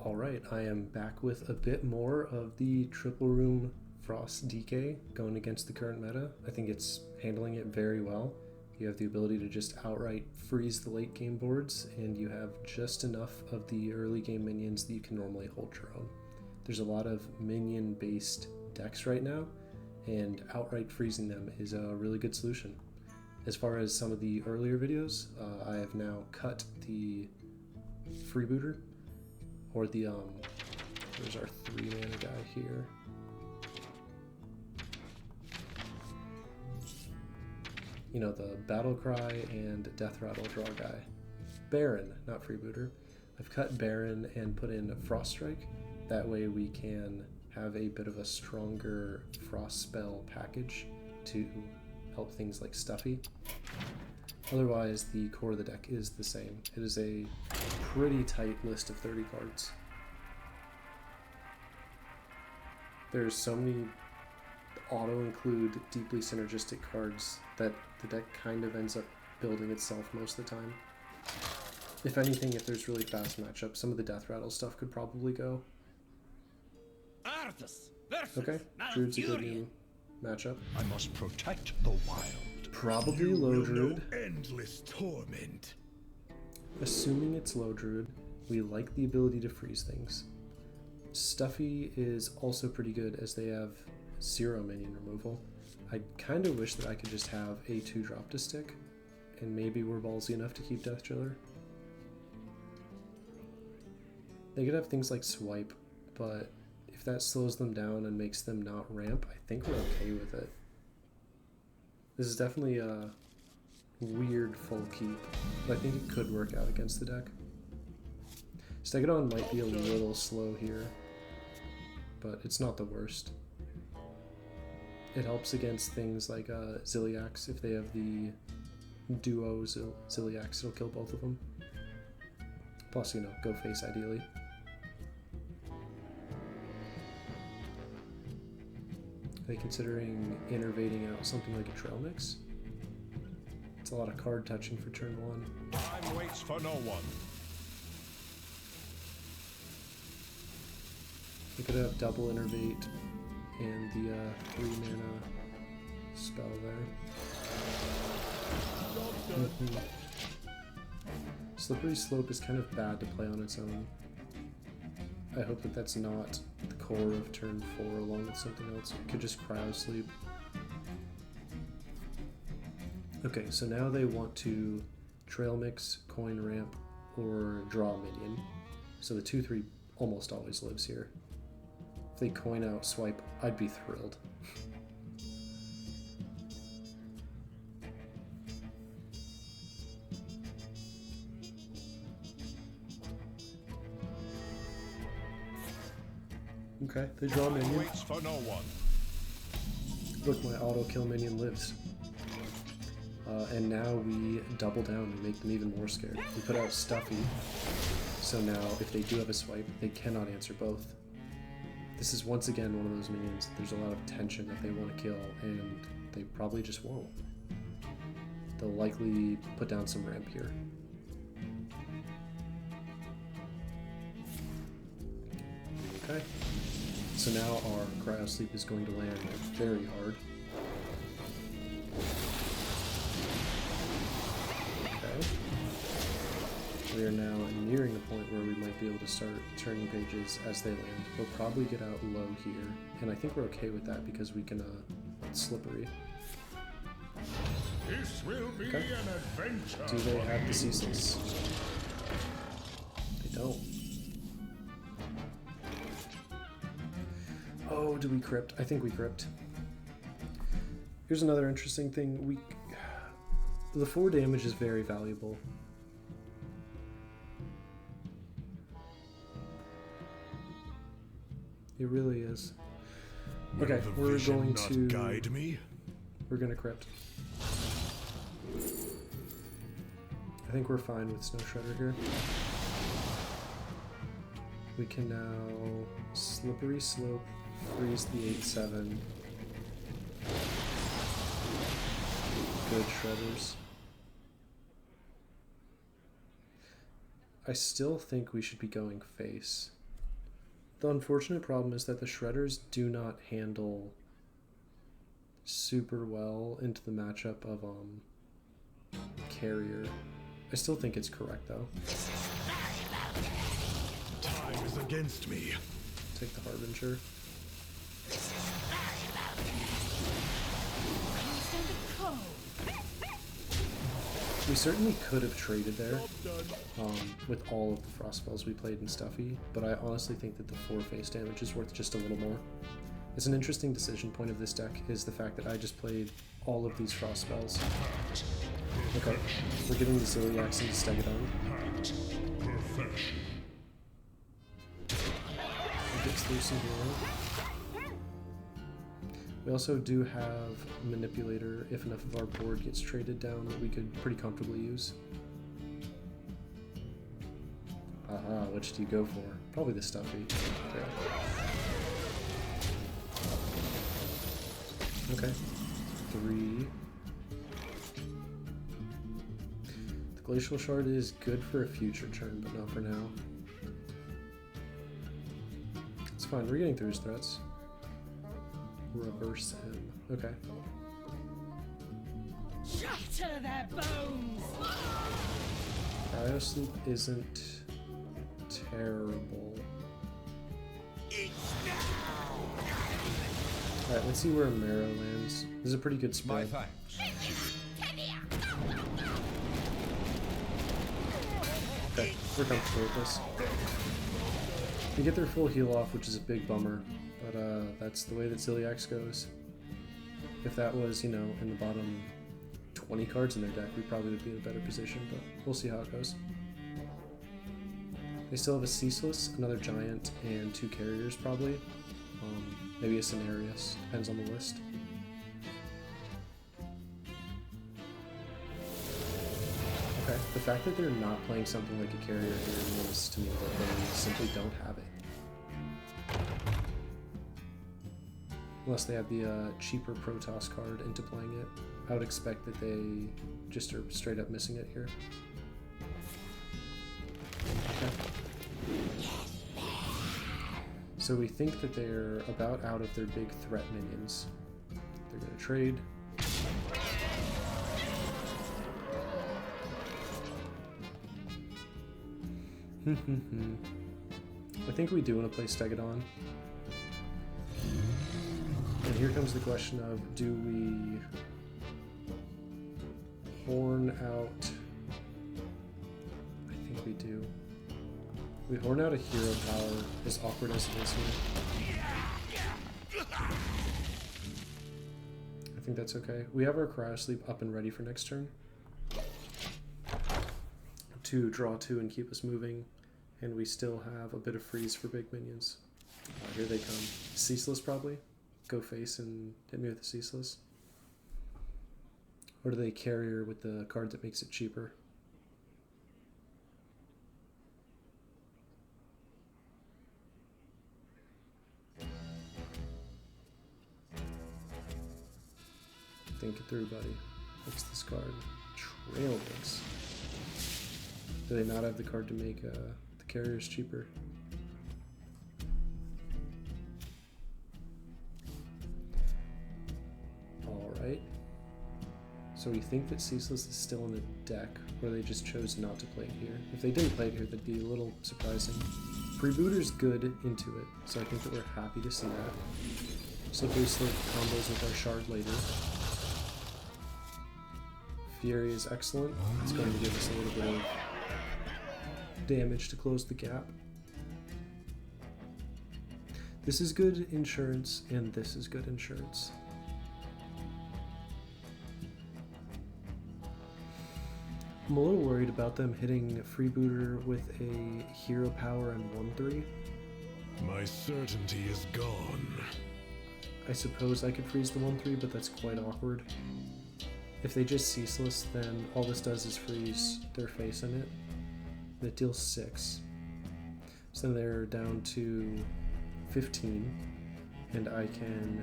Alright, I am back with a bit more of the Triple Room Frost DK going against the current meta. I think it's handling it very well. You have the ability to just outright freeze the late game boards, and you have just enough of the early game minions that you can normally hold your own. There's a lot of minion based decks right now, and outright freezing them is a really good solution. As far as some of the earlier videos, I have now cut the freebooter, or the there's our 3-mana guy here. You know, the Battle Cry and Death Rattle draw guy. Baron, not freebooter. I've cut Baron and put in Frost Strike. That way we can have a bit of a stronger Frost spell package to help things like Stuffy. Otherwise, the core of the deck is the same. It is a pretty tight list of 30 cards. There's so many auto-include deeply synergistic cards that the deck kind of ends up building itself most of the time. If anything, if there's really fast matchups, some of the Death Rattle stuff could probably go. Okay, Druid's a good new matchup. I must protect the wild. Probably low Druid. Endless torment. Assuming it's low Druid, we like the ability to freeze things. Stuffy is also pretty good as they have 0 minion removal. I kind of wish that I could just have a 2-drop to stick, and maybe we're ballsy enough to keep Death Driller. They could have things like Swipe, but if that slows them down and makes them not ramp, I think we're okay with it. This is definitely a weird full keep, but I think it could work out against the deck. Stegodon might be a little slow here, but it's not the worst. It helps against things like Ziliax. If they have the duo Ziliax, it'll kill both of them. Plus, you know, go face ideally. Are they considering innervating out something like a Trail Mix? It's a lot of card touching for turn 1. Time waits for no one. They could have double innervate and the 3-mana spell there. Slippery Slope is kind of bad to play on its own. I hope that that's not the core of turn 4 along with something else. It could just Cryo Sleep. Okay, so now they want to Trail Mix, Coin Ramp, or draw a minion. So the 2-3 almost always lives here. If they coin out Swipe, I'd be thrilled. Okay, they draw a minion. Waits for no one. Look, my auto kill minion lives. And now we double down and make them even more scared. We put out Stuffy, so now if they do have a swipe, they cannot answer both. This is once again one of those minions that there's a lot of tension that they want to kill, and they probably just won't. They'll likely put down some ramp here. Okay. So now our Cryo Sleep is going to land very hard. Okay. We are now nearing the point where we might be able to start turning pages as they land. We'll probably get out low here, and I think we're okay with that because we can Slippery. This will be Okay. an adventure. Do they have the Ceaseless? They don't. Oh, do we crypt? I think we crypt. Here's another interesting thing. The 4 damage is very valuable. It really is. Okay, we're going to guide me. We're gonna crypt. I think we're fine with Snow Shredder here. We can now Slippery Slope, freeze the 8/7. Good Shredders. I still think we should be going face. The unfortunate problem is that the Shredders do not handle super well into the matchup of Carrier. I still think it's correct though. Time is against me. Take the Harbinger. We certainly could have traded there with all of the frost spells we played in Stuffy, but I honestly think that the 4 face damage is worth just a little more. It's an interesting decision point of this deck is the fact that I just played all of these frost spells. Okay, we're getting the Ziliax into Stegadon. He gets through some healing. We also do have Manipulator if enough of our board gets traded down that we could pretty comfortably use. Aha, which do you go for? Probably the Stuffy. Okay. 3. The Glacial Shard is good for a future turn, but not for now. It's fine, we're getting through his threats. Reverse him. Okay. Shatter their bones! Cryosleep isn't terrible. Alright, let's see where Marrow lands. This is a pretty good spell. My thanks. Okay, we're comfortable with this. They get their full heal off, which is a big bummer, but that's the way that Ziliax goes. If that was, you know, in the bottom 20 cards in their deck, we probably would be in a better position, but we'll see how it goes. They still have a Ceaseless, another Giant, and 2 Carriers probably. Maybe a Cenarius, depends on the list. Okay, the fact that they're not playing something like a Carrier here means to me that they simply don't have it. Unless they have the cheaper Protoss card into playing it. I would expect that they just are straight up missing it here. Okay. So we think that they're about out of their big threat minions. They're going to trade. I think we do want to play Stegadon. And here comes the question of, do we horn out? I think we do. We horn out a hero power, as awkward as it is here. I think that's okay. We have our Cryosleep up and ready for next turn. To draw 2 and keep us moving. And we still have a bit of freeze for big minions. Here they come. Ceaseless probably. Go face and hit me with the Ceaseless. Or do they Carrier with the card that makes it cheaper? Think it through, buddy. What's this card? Trailblaze. Do they not have the card to make the Carriers cheaper? Alright. So we think that Ceaseless is still in the deck, or they just chose not to play it here. If they didn't play it here, that'd be a little surprising. Freebooter's good into it, so I think that we're happy to see that. Slippery Slip combos with our Shard later. Fury is excellent. It's going to give us a little bit of damage to close the gap. This is good insurance, and this is good insurance. I'm a little worried about them hitting Freebooter with a hero power and 1/3. My certainty is gone. I suppose I could freeze the 1/3, but that's quite awkward. If they just Ceaseless, then all this does is freeze their face in it. And it deals 6. So then they're down to 15. And I can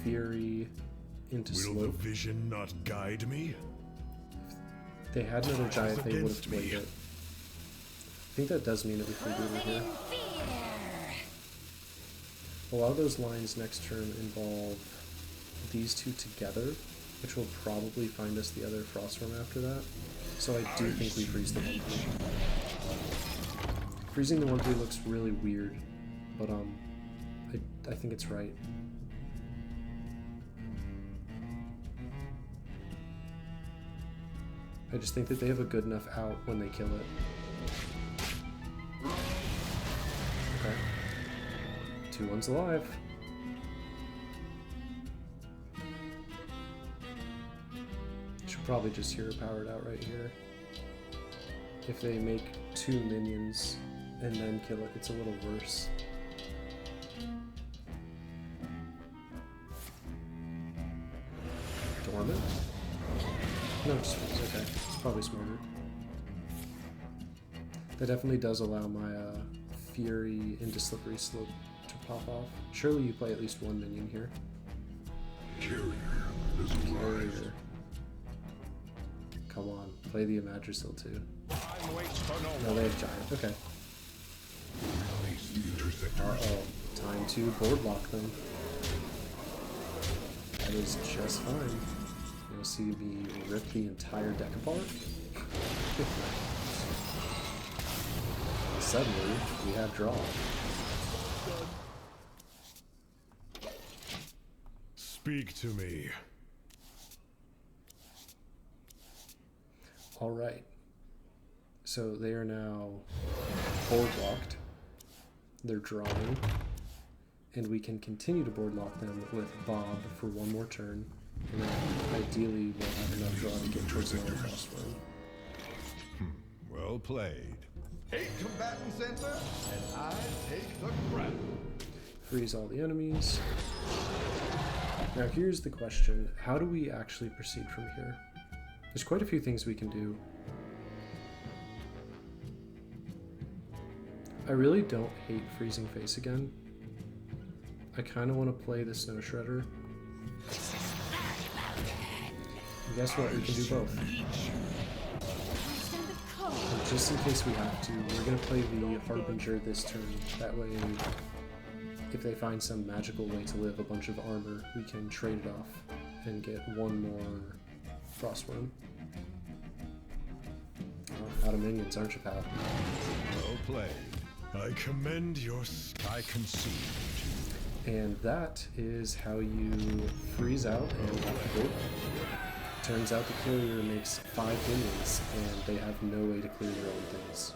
Fury into Will Slope. the vision not guide me? If they had another Giant, they would have played it. I think that does mean that we Freebooter here. A lot of those lines next turn involve these two together, which will probably find us the other Frostworm after that. So I do think we freeze the 1/3. Freezing the 1/3 looks really weird, but I think it's right. I just think that they have a good enough out when they kill it. Okay. 2/1's alive. Should probably just hero power it out right here. If they make 2 minions and then kill it, it's a little worse. Dormant? No, just freeze. Okay, it's probably smarter. That definitely does allow my Fury into Slippery Slope to pop off. Surely you play at least 1 minion here. Carrier. Come on, play the Imadrasil too. No, they have Giant. Okay. Uh-oh. Time to Boardlock them. That is just fine. You'll see me rip the entire deck apart. Suddenly, we have draw. Speak to me. Alright. So they are now boardlocked. They're drawing. And we can continue to boardlock them with Bob for 1 more turn. And then ideally we'll have enough draw to get towards another Frostworm. Well played. 8 combatants enter, and I take the crown. Freeze all the enemies. Now here's the question. How do we actually proceed from here? There's quite a few things we can do. I really don't hate Freezing Face again. I kind of want to play the Snow Shredder. And guess what? We can do both. And just in case we have to, we're going to play the Harbinger this turn. That way, if they find some magical way to live a bunch of armor, we can trade it off and get 1 more Frostworm. Out of minions, aren't you, pal? Well played. I commend your... I concede. And that is how you freeze out and activate. Turns out the carrier makes 5 minions, and they have no way to clear their own things.